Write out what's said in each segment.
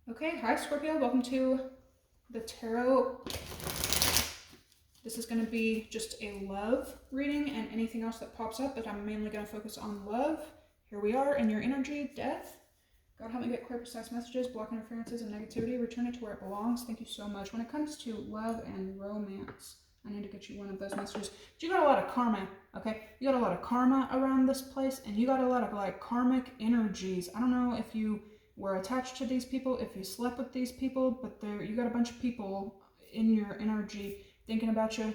Okay, hi Scorpio, welcome to the tarot. This is going to be just a love reading and anything else that pops up, but I'm mainly going to focus on love. Here we are in your energy, death. God help me get clear, precise messages, block interferences and negativity, return it to where it belongs. Thank you so much. When it comes to love and romance, I need to get you one of those messages. But you got a lot of karma, okay? You got a lot of karma around this place, and you got a lot of like karmic energies. I don't know if you were attached to these people, if you slept with these people, but you got a bunch of people in your energy thinking about you,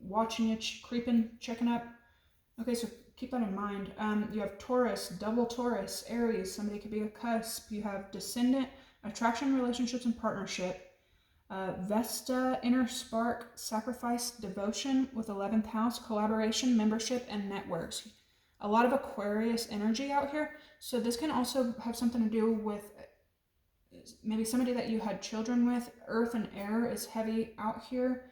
watching you, creeping, checking up. Okay, so keep that in mind. You have Taurus, double Taurus, Aries, somebody could be a cusp. You have Descendant, attraction, relationships, and partnership. Vesta, inner spark, sacrifice, devotion with 11th house, collaboration, membership, and networks. A lot of Aquarius energy out here. So this can also have something to do with maybe somebody that you had children with. Earth and air is heavy out here.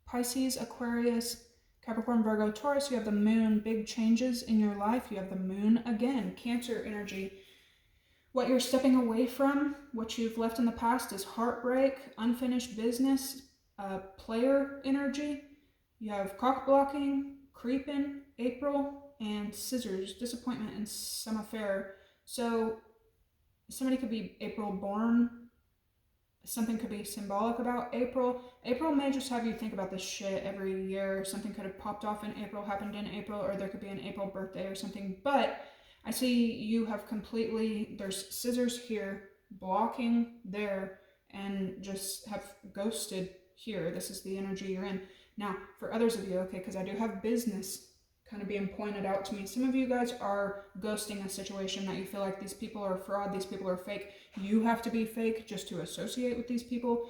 Pisces, Aquarius, Capricorn, Virgo, Taurus. You have the moon, big changes in your life. You have the moon again, Cancer energy. What you're stepping away from, what you've left in the past is heartbreak, unfinished business, player energy. You have cock blocking, creeping, April, and scissors, disappointment, and some affair. So somebody could be April born. Something could be symbolic about April. April may just have you think about this shit every year. Something could have popped off in April, happened in April, or there could be an April birthday or something. But I see you have completely, there's scissors here, blocking there, and just have ghosted here. This is the energy you're in. Now, for others of you, okay, because I do have business kind of being pointed out to me. Some of you guys are ghosting a situation that you feel like these people are fraud, these people are fake. You have to be fake just to associate with these people.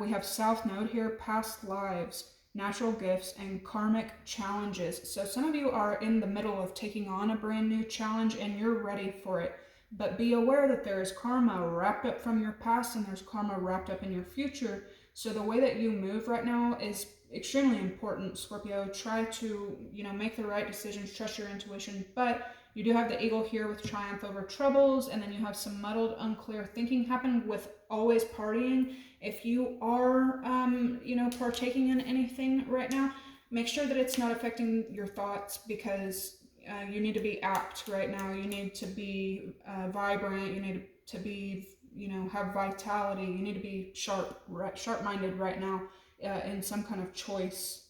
We have South Node here, past lives, natural gifts, and karmic challenges. So some of you are in the middle of taking on a brand new challenge and you're ready for it. But be aware that there is karma wrapped up from your past and there's karma wrapped up in your future. So the way that you move right now is extremely important, Scorpio. Try to, make the right decisions, trust your intuition, but you do have the eagle here with triumph over troubles, and then you have some muddled, unclear thinking happen with always partying. If you are, partaking in anything right now, make sure that it's not affecting your thoughts, because you need to be apt right now. You need to be vibrant. You need to be, have vitality. You need to be sharp-minded right now. In some kind of choice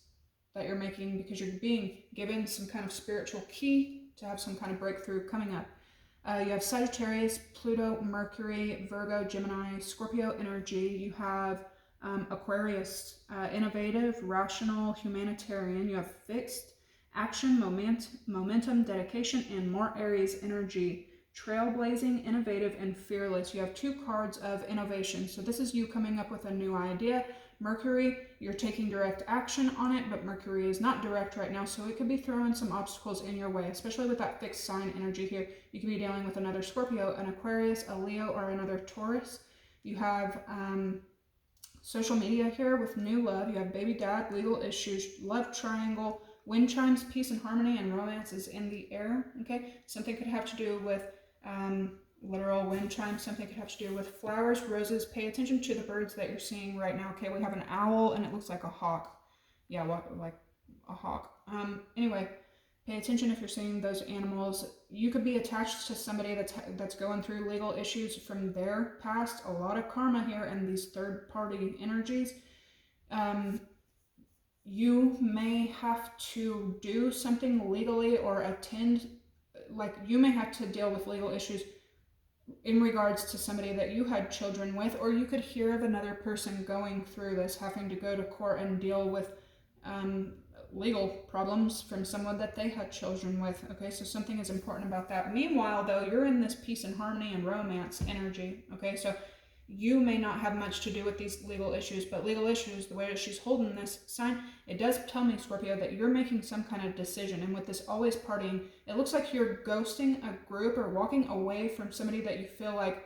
that you're making, because you're being given some kind of spiritual key to have some kind of breakthrough coming up. You have Sagittarius, Pluto, Mercury, Virgo, Gemini, Scorpio energy. You have Aquarius, innovative, rational, humanitarian. You have fixed, action, momentum, dedication, and more Aries energy. Trailblazing, innovative, and fearless. You have two cards of innovation. So this is you coming up with a new idea. Mercury, you're taking direct action on it, but Mercury is not direct right now, so it could be throwing some obstacles in your way, especially with that fixed sign energy here. You could be dealing with another Scorpio, an Aquarius, a Leo, or another Taurus. You have social media here with new love. You have baby dad, legal issues, love triangle, wind chimes, peace and harmony, and romance is in the air. Okay, something could have to do with literal wind chimes. Something could have to do with flowers, roses. Pay attention to the birds that you're seeing right now. Okay, we have an owl and it looks like a hawk. Yeah, like a hawk. Anyway, pay attention if you're seeing those animals. You could be attached to somebody that's going through legal issues from their past. A lot of karma here and these third-party energies. You may have to do something legally or attend, like you may have to deal with legal issues in regards to somebody that you had children with, or you could hear of another person going through this, having to go to court and deal with legal problems from someone that they had children with. Okay, so something is important about that. Meanwhile, though, you're in this peace and harmony and romance energy. Okay, so you may not have much to do with these legal issues, but legal issues, the way that she's holding this sign, it does tell me, Scorpio, that you're making some kind of decision. And with this always partying, it looks like you're ghosting a group or walking away from somebody that you feel like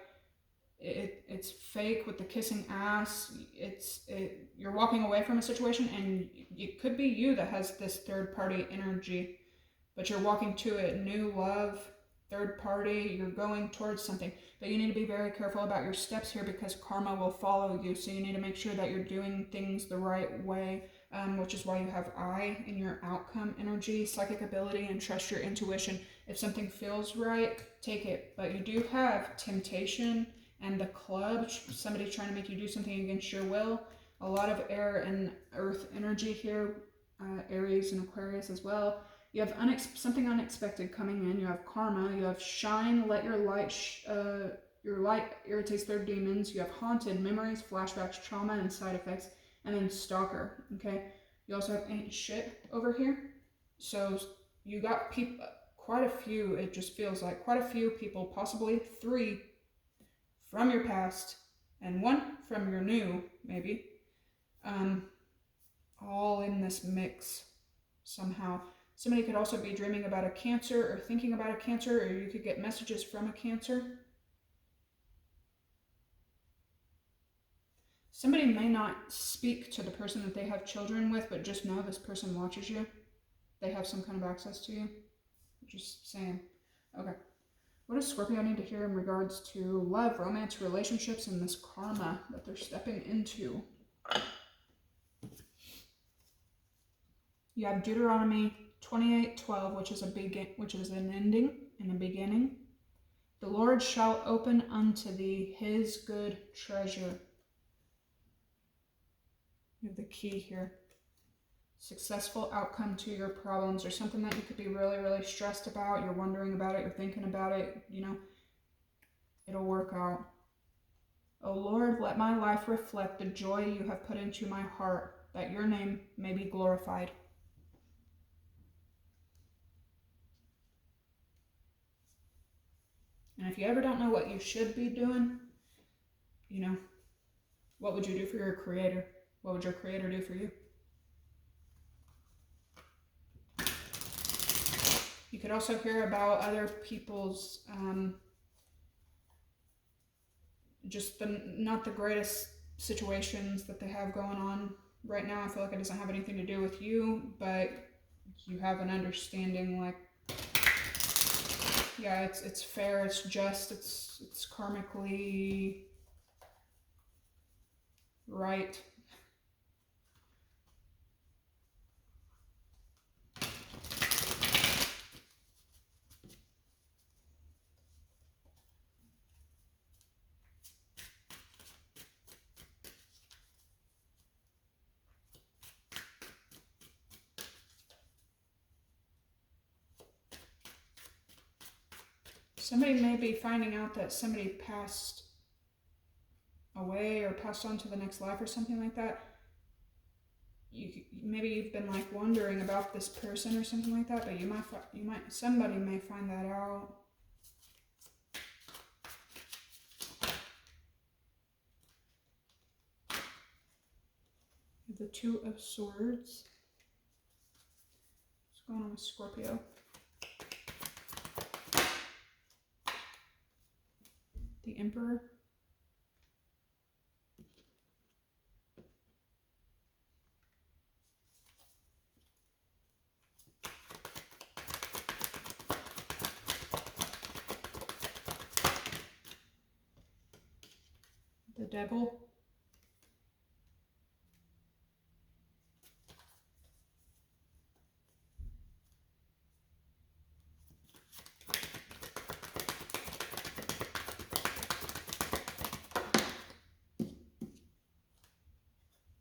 it's fake with the kissing ass. You're walking away from a situation, and it could be you that has this third party energy, but you're walking to it. New love, third party, you're going towards something. But you need to be very careful about your steps here because karma will follow you. So you need to make sure that you're doing things the right way, which is why you have I in your outcome energy, psychic ability, and trust your intuition. If something feels right, take it. But you do have temptation and the club, somebody trying to make you do something against your will. A lot of air and earth energy here, Aries and Aquarius as well. You have something unexpected coming in. You have karma. You have shine. Let your light. Your light irritates their demons. You have haunted memories, flashbacks, trauma, and side effects. And then stalker. Okay. You also have ain't shit over here. So you got people. Quite a few. It just feels like quite a few people. Possibly 3 from your past and 1 from your new, maybe. All in this mix somehow. Somebody could also be dreaming about a Cancer or thinking about a Cancer, or you could get messages from a Cancer. Somebody may not speak to the person that they have children with, but just know this person watches you. They have some kind of access to you. Just saying. Okay. What does Scorpio need to hear in regards to love, romance, relationships, and this karma that they're stepping into? You have Deuteronomy 28:12, which is an ending and a beginning. The Lord shall open unto thee his good treasure. You have the key here. Successful outcome to your problems, or something that you could be really, really stressed about. You're wondering about it. You're thinking about it. You know, it'll work out. O Lord, let my life reflect the joy you have put into my heart, that your name may be glorified. And if you ever don't know what you should be doing, you know, what would you do for your creator? What would your creator do for you? You could also hear about other people's, just not the greatest situations that they have going on right now. I feel like it doesn't have anything to do with you, but you have an understanding, like, yeah, it's fair, it's just, it's karmically right. Somebody may be finding out that somebody passed away or passed on to the next life or something like that. Maybe you've been like wondering about this person or something like that, but somebody may find that out. The 2 of Swords. What's going on with Scorpio? The Emperor. The Devil.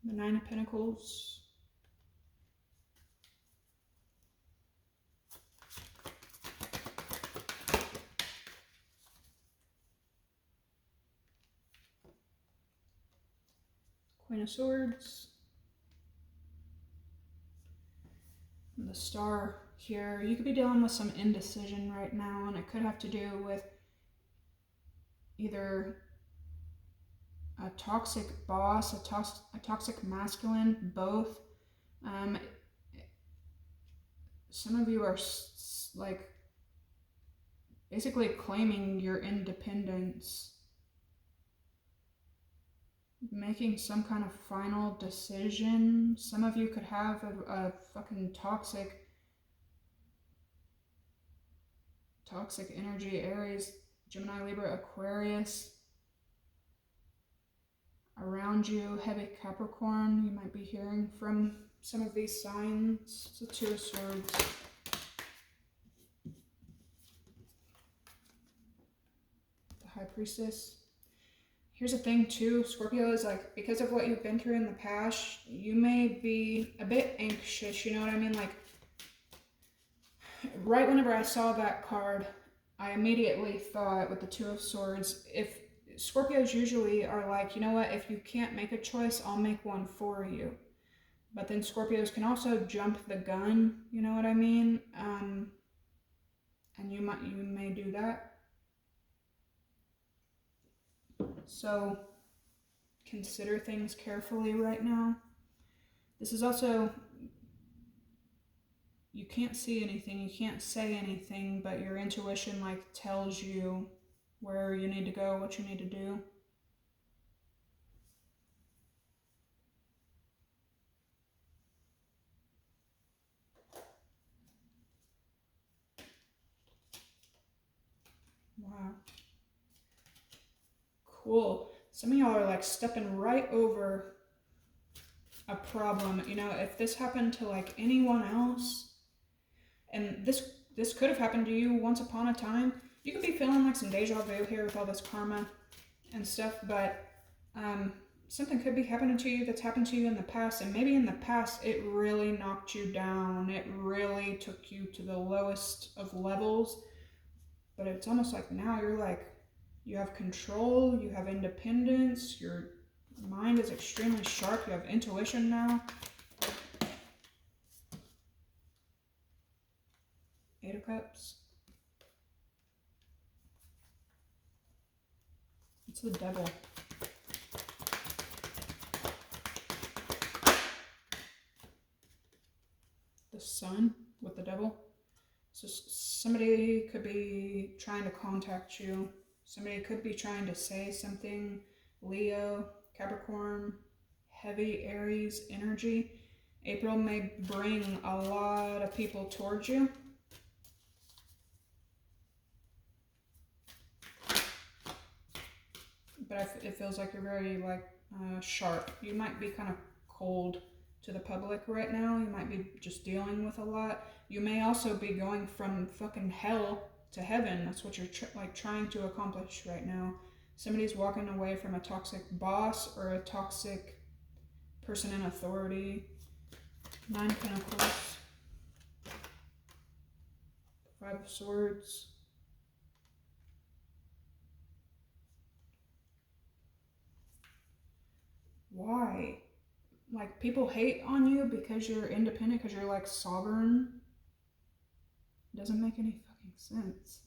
The 9 of Pentacles. Queen of Swords. And the Star here. You could be dealing with some indecision right now, and it could have to do with either a toxic boss, a toxic masculine, both. Some of you are like basically claiming your independence, making some kind of final decision. Some of you could have a fucking toxic toxic energy, Aries, Gemini, Libra, Aquarius. Around you, heavy Capricorn. You might be hearing from some of these signs. It's the Two of Swords. The High Priestess. Here's the thing too, Scorpio, is like, because of what you've been through in the past, you may be a bit anxious, you know what I mean? Like, right whenever I saw that card, I immediately thought with the Two of Swords, if Scorpios usually are like, you know what, if you can't make a choice, I'll make one for you. But then Scorpios can also jump the gun, you know what I mean? And you may do that. So consider things carefully right now. This is also, you can't see anything, you can't say anything, but your intuition like tells you where you need to go, what you need to do. Wow. Cool. Some of y'all are like stepping right over a problem. You know, if this happened to like anyone else, and this could have happened to you once upon a time, you could be feeling like some deja vu here with all this karma and stuff, but something could be happening to you that's happened to you in the past, and maybe in the past it really knocked you down, it really took you to the lowest of levels, but it's almost like now you're like, you have control, you have independence, your mind is extremely sharp, you have intuition now. Eight of Cups. It's the Devil. The Sun with the Devil. So somebody could be trying to contact you. Somebody could be trying to say something. Leo, Capricorn, heavy Aries energy. April may bring a lot of people towards you. But it feels like you're very like sharp. You might be kind of cold to the public right now. You might be just dealing with a lot. You may also be going from fucking hell to heaven. That's what you're trying to accomplish right now. Somebody's walking away from a toxic boss or a toxic person in authority. 9 of Pentacles. 5 of Swords. Why? Like, people hate on you because you're independent, because you're like sovereign. It doesn't make any fucking sense.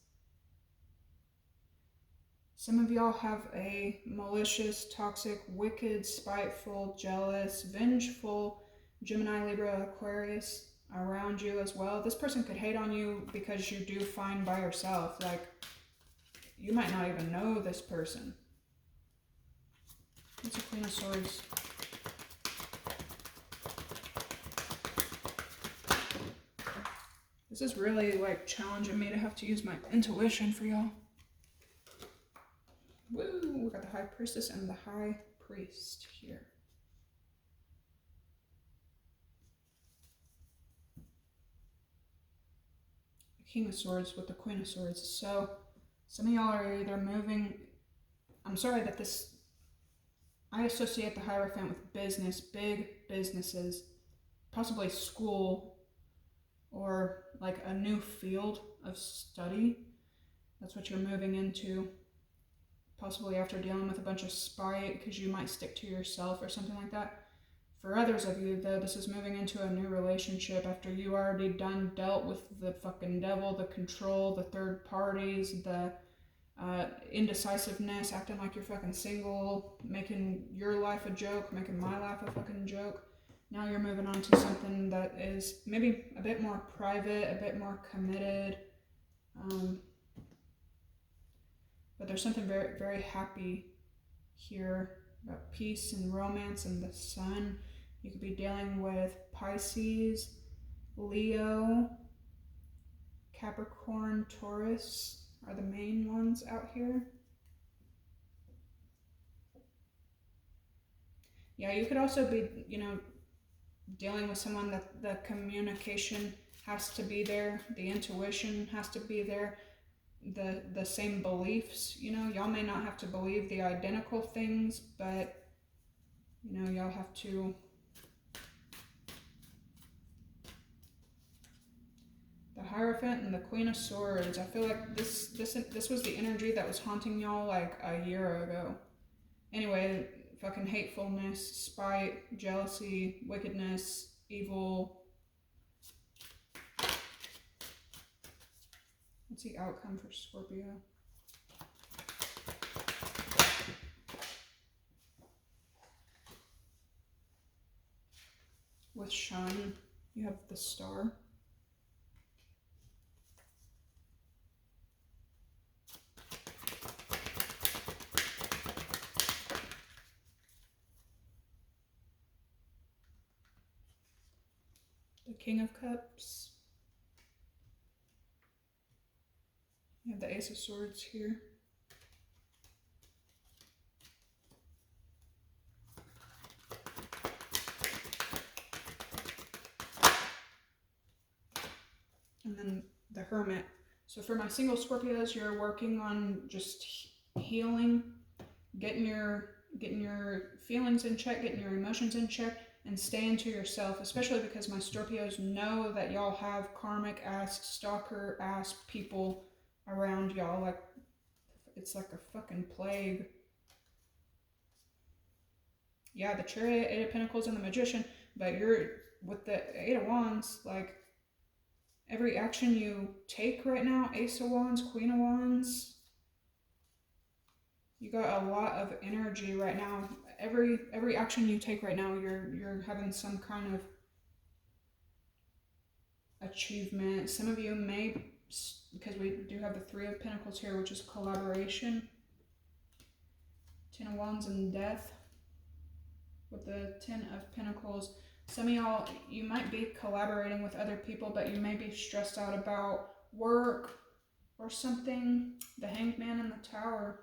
Some of y'all have a malicious, toxic, wicked, spiteful, jealous, vengeful Gemini, Libra, Aquarius around you as well. This person could hate on you because you do fine by yourself. Like, you might not even know this person. It's a Queen of Swords. This is really like challenging me to have to use my intuition for y'all. Woo! We got the High Priestess and the High Priest here. The King of Swords with the Queen of Swords. So some of y'all are either moving. I'm sorry that this, I associate the Hierophant with business, big businesses, possibly school, or like a new field of study. That's what you're moving into. Possibly after dealing with a bunch of spite because you might stick to yourself or something like that. For others of you, though, this is moving into a new relationship after you already dealt with the fucking devil, the control, the third parties, the indecisiveness, acting like you're fucking single, making your life a joke, making my life a fucking joke. Now you're moving on to something that is maybe a bit more private, a bit more committed. But there's something very, very happy here about peace and romance and the sun. You could be dealing with Pisces, Leo, Capricorn, Taurus are the main ones out here. Yeah, you could also be, you know, dealing with someone that the communication has to be there, the intuition has to be there, the same beliefs, you know, y'all may not have to believe the identical things, but you know, y'all have to the Hierophant and the Queen of Swords. I feel like this was the energy that was haunting y'all like a year ago. Anyway, fucking hatefulness, spite, jealousy, wickedness, evil. What's the outcome for Scorpio? With shine, you have the Star. The King of Cups. You have the Ace of Swords here. And then the Hermit. So for my single Scorpios, you're working on just healing, getting your feelings in check, getting your emotions in check, and staying to yourself, especially because my Scorpios know that y'all have karmic ass, stalker ass people around y'all. Like, it's like a fucking plague. Yeah, the Chariot, Eight of Pentacles, and the Magician, but you're with the Eight of Wands, like, every action you take right now, Ace of Wands, Queen of Wands, you got a lot of energy right now. Every action you take right now, you're having some kind of achievement. Some of you may, because we do have the Three of Pentacles here, which is collaboration. Ten of Wands and Death with the Ten of Pentacles. Some of y'all, you might be collaborating with other people, but you may be stressed out about work or something. The Hanged Man and the Tower.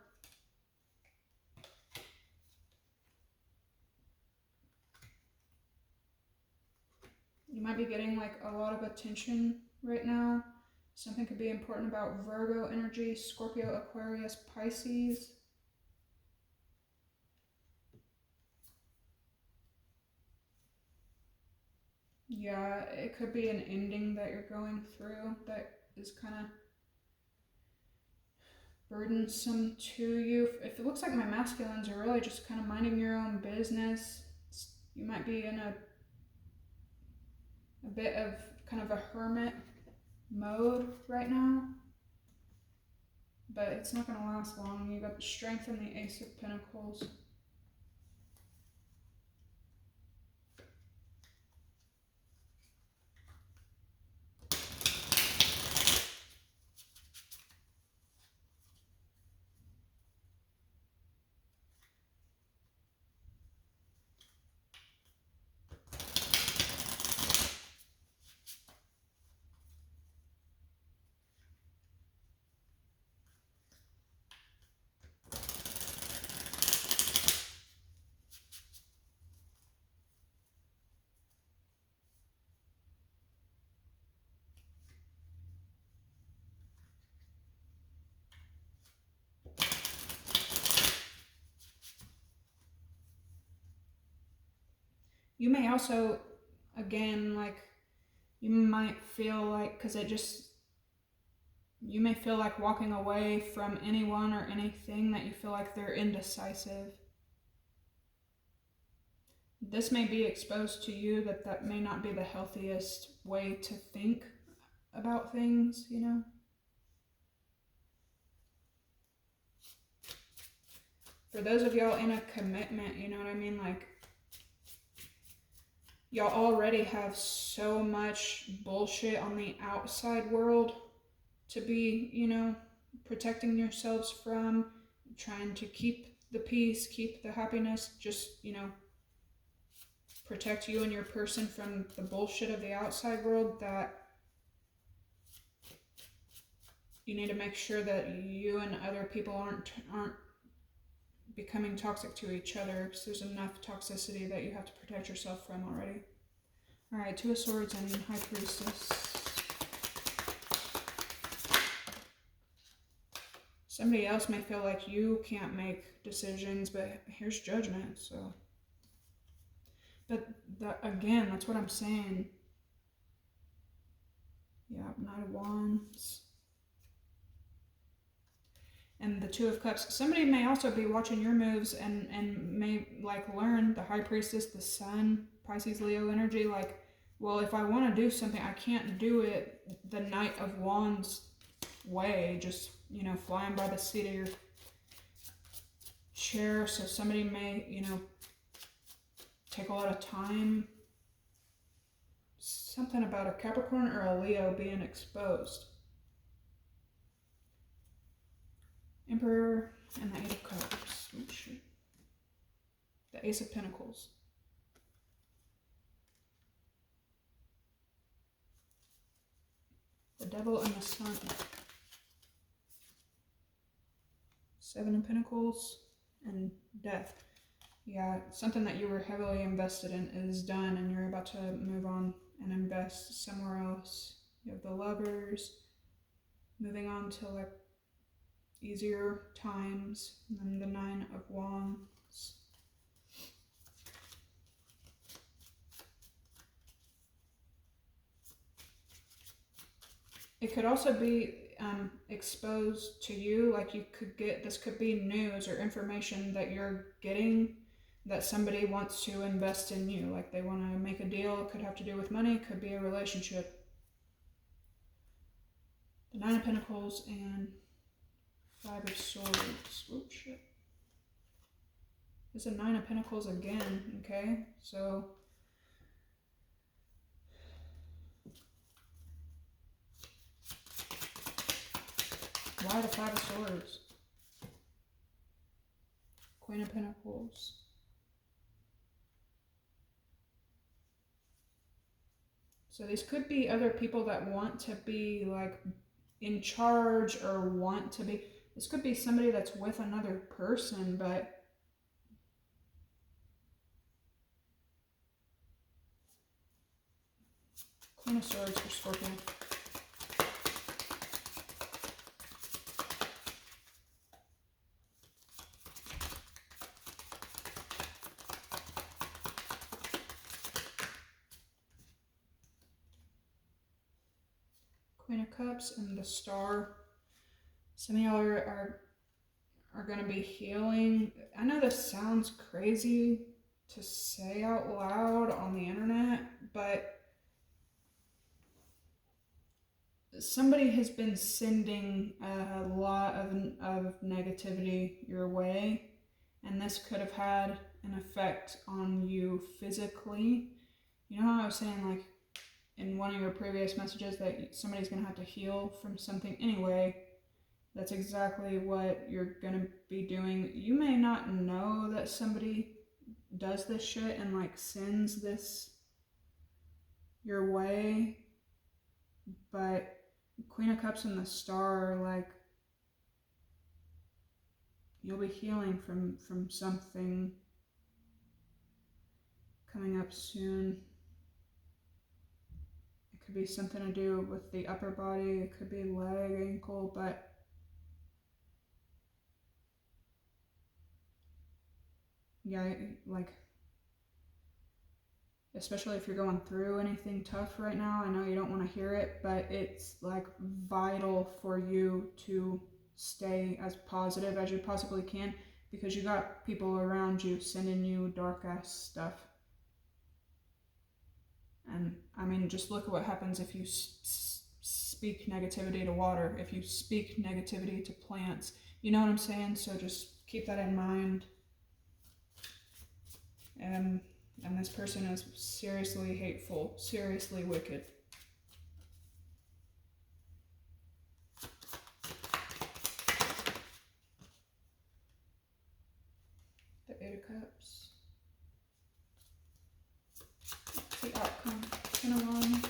You might be getting like a lot of attention right now. Something could be important about Virgo energy, Scorpio, Aquarius, Pisces. Yeah, it could be an ending that you're going through that is kind of burdensome to you. If it looks like my masculines are really just kind of minding your own business, you might be in a bit of kind of a hermit mode right now, but it's not going to last long. You got the Strength and the Ace of Pentacles. You may also, again, like, you might feel like, because you may feel like walking away from anyone or anything that you feel like they're indecisive. This may be exposed to you that may not be the healthiest way to think about things, you know? For those of y'all in a commitment, you know what I mean? Like, y'all already have so much bullshit on the outside world to be, you know, protecting yourselves from, trying to keep the peace, keep the happiness, just, you know, protect you and your person from the bullshit of the outside world, that you need to make sure that you and other people aren't becoming toxic to each other, because there's enough toxicity that you have to protect yourself from already. All right, Two of Swords and High Priestess. Somebody else may feel like you can't make decisions, but here's Judgment, so. But again, that's what I'm saying. Yeah, Knight of Wands. And the Two of Cups. Somebody may also be watching your moves and may like learn the High Priestess, the Sun, Pisces, Leo energy. Like, well, if I want to do something, I can't do it the Knight of Wands way, just, you know, flying by the seat of your chair. So somebody may, you know, take a lot of time. Something about a Capricorn or a Leo being exposed. Emperor and the Eight of Cups. Oh, shit. The Ace of Pentacles. The Devil and the Sun. Seven of Pentacles and Death. Yeah, something that you were heavily invested in is done, and you're about to move on and invest somewhere else. You have the Lovers, moving on to like easier times, and then the Nine of Wands. It could also be exposed to you, like you could get, this could be news or information that you're getting that somebody wants to invest in you, like they want to make a deal. It could have to do with money, it could be a relationship. The Nine of Pentacles and Five of Swords. Oh shit. There's a Nine of Pentacles again, okay? So why the Five of Swords? Queen of Pentacles. So these could be other people that want to be like in charge or want to be. This could be somebody that's with another person, but Queen of Swords for Scorpio. Queen of Cups and the Star. Some of y'all are going to be healing. I know this sounds crazy to say out loud on the internet, but somebody has been sending a lot of negativity your way, and this could have had an effect on you physically. You know how I was saying, like, in one of your previous messages that somebody's going to have to heal from something anyway? That's exactly what you're going to be doing. You may not know that somebody does this shit and like sends this your way, but Queen of Cups and the Star, like, you'll be healing from something coming up soon. It could be something to do with the upper body, it could be leg, ankle, but yeah, like, especially if you're going through anything tough right now, I know you don't want to hear it, but it's like vital for you to stay as positive as you possibly can, because you got people around you sending you dark ass stuff. And I mean, just look at what happens if you speak negativity to water, if you speak negativity to plants. You know what I'm saying? So just keep that in mind. And this person is seriously hateful, seriously wicked. The Eight of Cups. The outcome. Ten of Wands.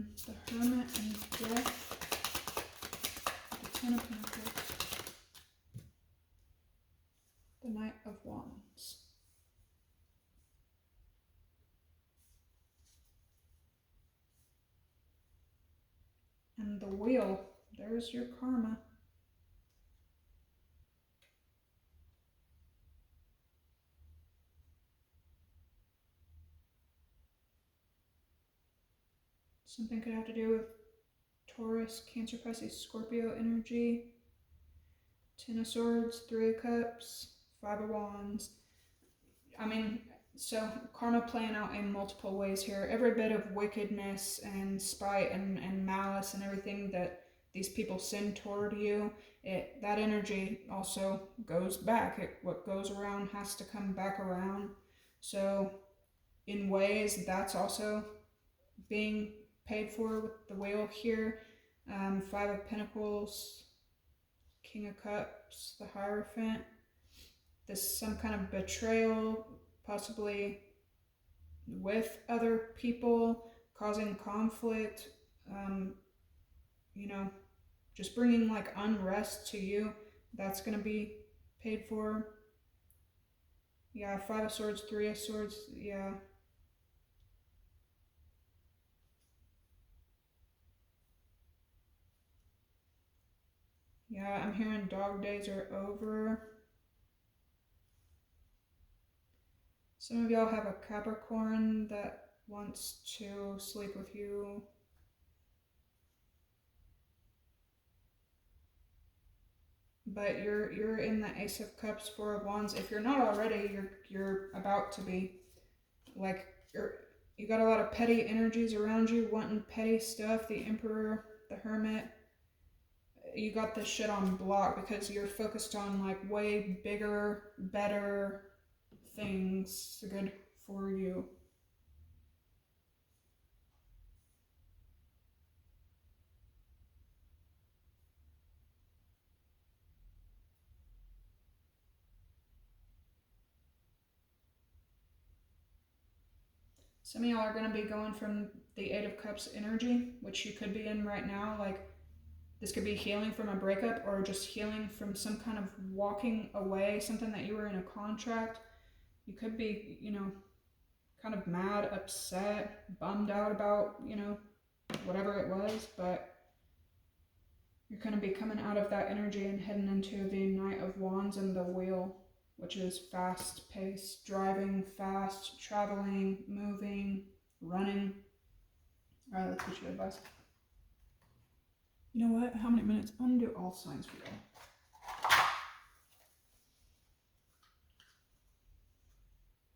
then the Hermit and Death, the Ten of Pentacles, the Knight of Wands. And the Wheel, there's your karma. Something could have to do with Taurus, Cancer, Pisces, Scorpio energy. Ten of Swords, Three of Cups, Five of Wands. I mean, so karma playing out in multiple ways here. Every bit of wickedness and spite and malice and everything that these people send toward you, that energy also goes back. What goes around has to come back around. So in ways, that's also being paid for with the Wheel here. Five of Pentacles, King of Cups, the Hierophant. This some kind of betrayal, possibly with other people, causing conflict, you know, just bringing like unrest to you. That's going to be paid for. Yeah, Five of Swords, Three of Swords, yeah. Yeah, I'm hearing dog days are over. Some of y'all have a Capricorn that wants to sleep with you. But you're in the Ace of Cups, Four of Wands. If you're not already, you're about to be. Like you got a lot of petty energies around you, wanting petty stuff. The Emperor, the Hermit. You got this shit on block because you're focused on like way bigger, better things good for you. Some of y'all are going to be going from the Eight of Cups energy, which you could be in right now. Like, this could be healing from a breakup or just healing from some kind of walking away, something that you were in a contract. You could be, you know, kind of mad, upset, bummed out about, you know, whatever it was, but you're going to be coming out of that energy and heading into the Knight of Wands and the Wheel, which is fast paced, driving fast, traveling, moving, running. All right, let's get you advice. You know what? How many minutes? I'm gonna do all signs for y'all.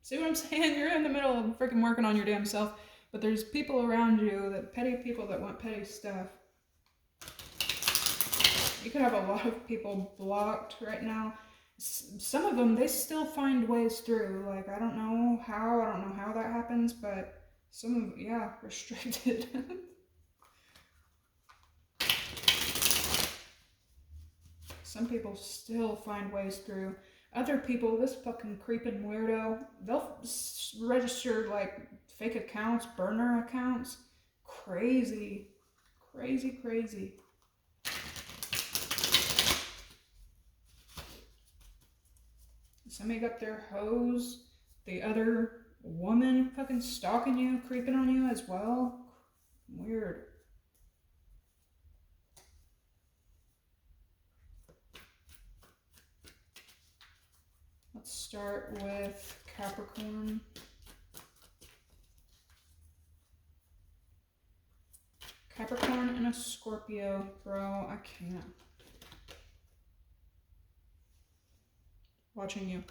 See what I'm saying? You're in the middle of freaking working on your damn self, but there's people around you, that petty people that want petty stuff. You could have a lot of people blocked right now. Some of them, they still find ways through. Like, I don't know how that happens, but some of, yeah, restricted. Some people still find ways through. Other people, this fucking creeping weirdo, they'll register like fake accounts, burner accounts. Crazy, crazy, crazy. Somebody got their hose, the other woman fucking stalking you, creeping on you as well. Weird. Let's start with Capricorn. Capricorn and a Scorpio, bro, I can't. Watching you.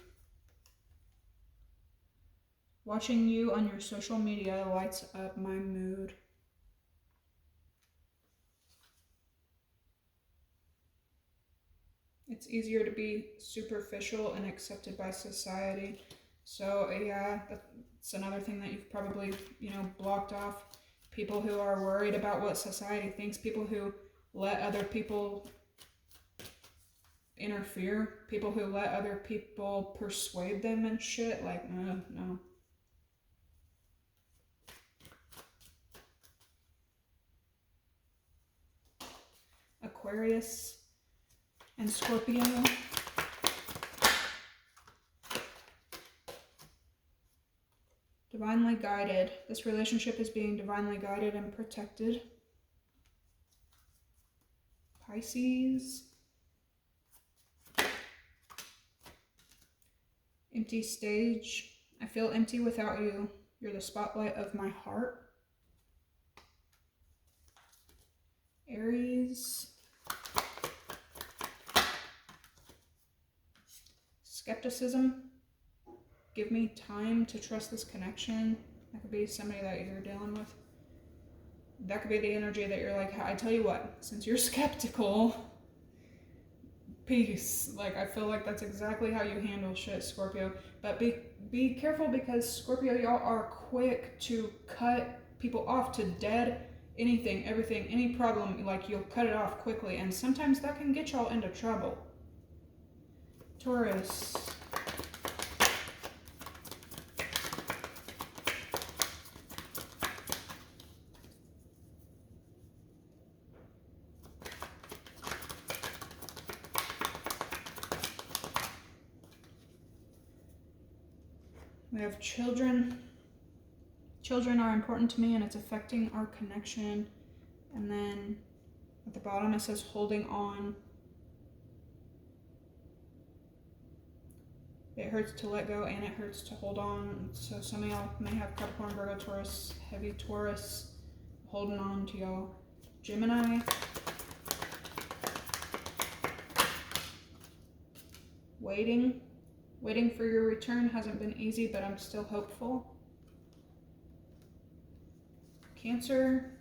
Watching you on your social media lights up my mood. It's easier to be superficial and accepted by society. So yeah, that's another thing that you've probably, you know, blocked off. People who are worried about what society thinks, people who let other people interfere, people who let other people persuade them and shit, like, no. Aquarius and Scorpio. Divinely guided. This relationship is being divinely guided and protected. Pisces. Empty stage. I feel empty without you. You're the spotlight of my heart. Aries. Skepticism. Give me time to trust this connection. That could be somebody that you're dealing with. That could be the energy that you're like, I tell you what, since you're skeptical, peace. Like, I feel like that's exactly how you handle shit, Scorpio. But be careful, because Scorpio, y'all are quick to cut people off to dead anything, everything, any problem. Like, you'll cut it off quickly, and sometimes that can get y'all into trouble. Taurus. We have children. Children are important to me, and it's affecting our connection. And then at the bottom it says holding on. It hurts to let go and it hurts to hold on. So some of y'all may have Capricorn, Virgo, Taurus, heavy Taurus holding on to y'all. Gemini. Waiting. Waiting for your return hasn't been easy, but I'm still hopeful. Cancer.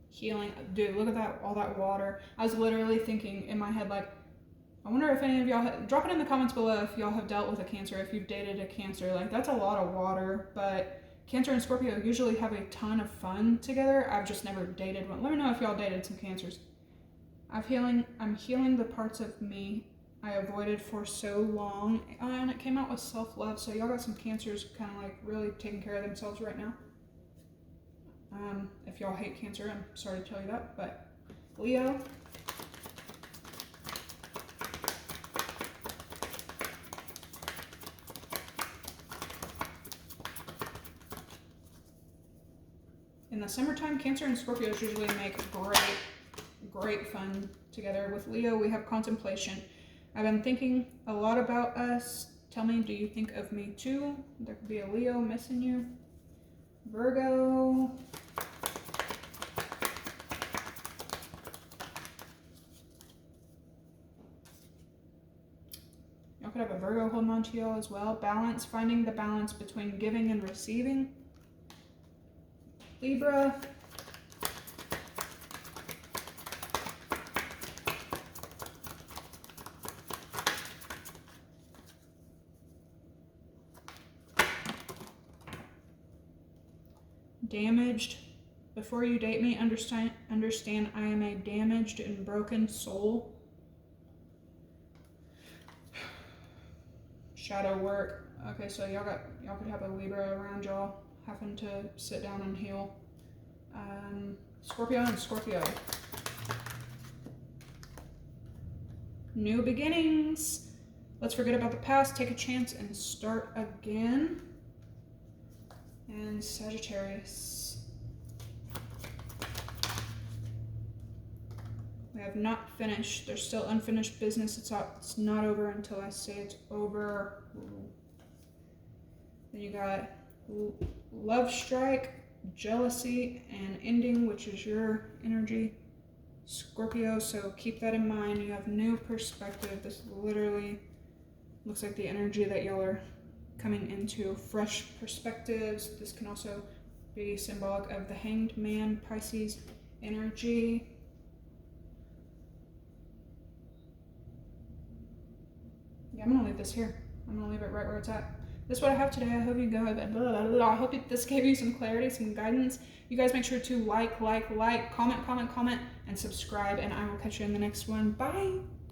Healing. Dude, look at that, all that water. I was literally thinking in my head, like, I wonder if any of y'all, drop it in the comments below if y'all have dealt with a Cancer, if you've dated a Cancer. Like, that's a lot of water, but Cancer and Scorpio usually have a ton of fun together. I've just never dated one. Let me know if y'all dated some Cancers. I'm healing the parts of me I avoided for so long, and it came out with self-love. So y'all got some Cancers kind of like really taking care of themselves right now. If y'all hate Cancer, I'm sorry to tell you that, but Leo. In the summertime, Cancer and Scorpios usually make great fun together. With Leo, we have contemplation. I've been thinking a lot about us. Tell me, do you think of me too? There could be a Leo missing you. Virgo. Y'all could have a Virgo holding on to y'all as well. Balance, finding the balance between giving and receiving. Libra. Damaged. Before you date me, understand I am a damaged and broken soul. Shadow work. Okay, so y'all could have a Libra around y'all having to sit down and heal. Scorpio and Scorpio. New beginnings. Let's forget about the past, take a chance, and start again. And Sagittarius. We have not finished. There's still unfinished business. It's not over until I say it's over. Then you got love strike, jealousy, and ending, which is your energy, Scorpio. So keep that in mind. You have new perspective. This literally looks like the energy that y'all are coming into, fresh perspectives. This can also be symbolic of the Hanged Man, Pisces energy. Yeah, I'm gonna leave this here. I'm gonna leave it right where it's at. This is what I have today. I hope you go. I hope this gave you some clarity, some guidance. You guys make sure to like, comment, and subscribe, and I will catch you in the next one. Bye.